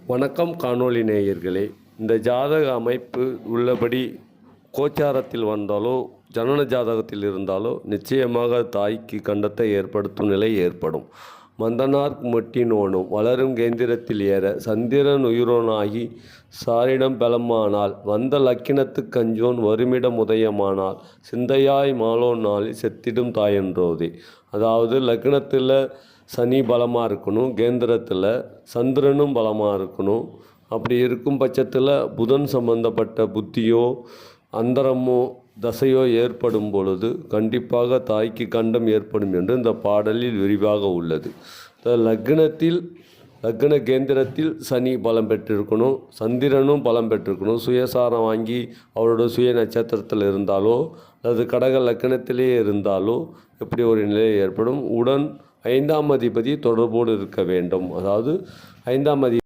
வணக்கம் காணொளி நேயர்களே. இந்த ஜாதக அமைப்பு உள்ளபடி கோச்சாரத்தில் வந்தாலோ ஜனன ஜாதகத்தில் இருந்தாலோ நிச்சயமாக தாய்க்கு கண்டத்தை ஏற்படுத்தும் நிலை ஏற்படும். மந்தனார் மொட்டினோனும் வளரும் கேந்திரத்தில் ஏற சந்திரன் உயிரோனாகி சாரிடம் பலமானால் வந்த லக்கினத்து கஞ்சோன் வருமிடம் உதயமானால் சிந்தையாய் மாலோன் நாளில் செத்திடும் தாயன்றோதே. அதாவது லக்னத்தில் சனி பலமாக இருக்கணும், கேந்திரத்தில் சந்திரனும் பலமாக இருக்கணும். அப்படி இருக்கும் பட்சத்தில் புதன் சம்பந்தப்பட்ட புத்தியோ அந்தரமோ தசையோ ஏற்படும் பொழுது கண்டிப்பாக தாய்க்கு கண்டம் ஏற்படும் என்று இந்த பாடலில் விரிவாக உள்ளது. லக்ன கேந்திரத்தில் சனி பலம் பெற்றிருக்கணும், சந்திரனும் பலம் பெற்றிருக்கணும். சுயசாரம் வாங்கி அவரோட சுய நட்சத்திரத்தில் இருந்தாலோ அல்லது கடக லக்னத்திலே இருந்தாலோ எப்படி ஒரு நிலை ஏற்படும். உடன் 5ஆம் அதிபதி தொடர்போடு இருக்க வேண்டும். அதாவது 5ஆம் அதிபதி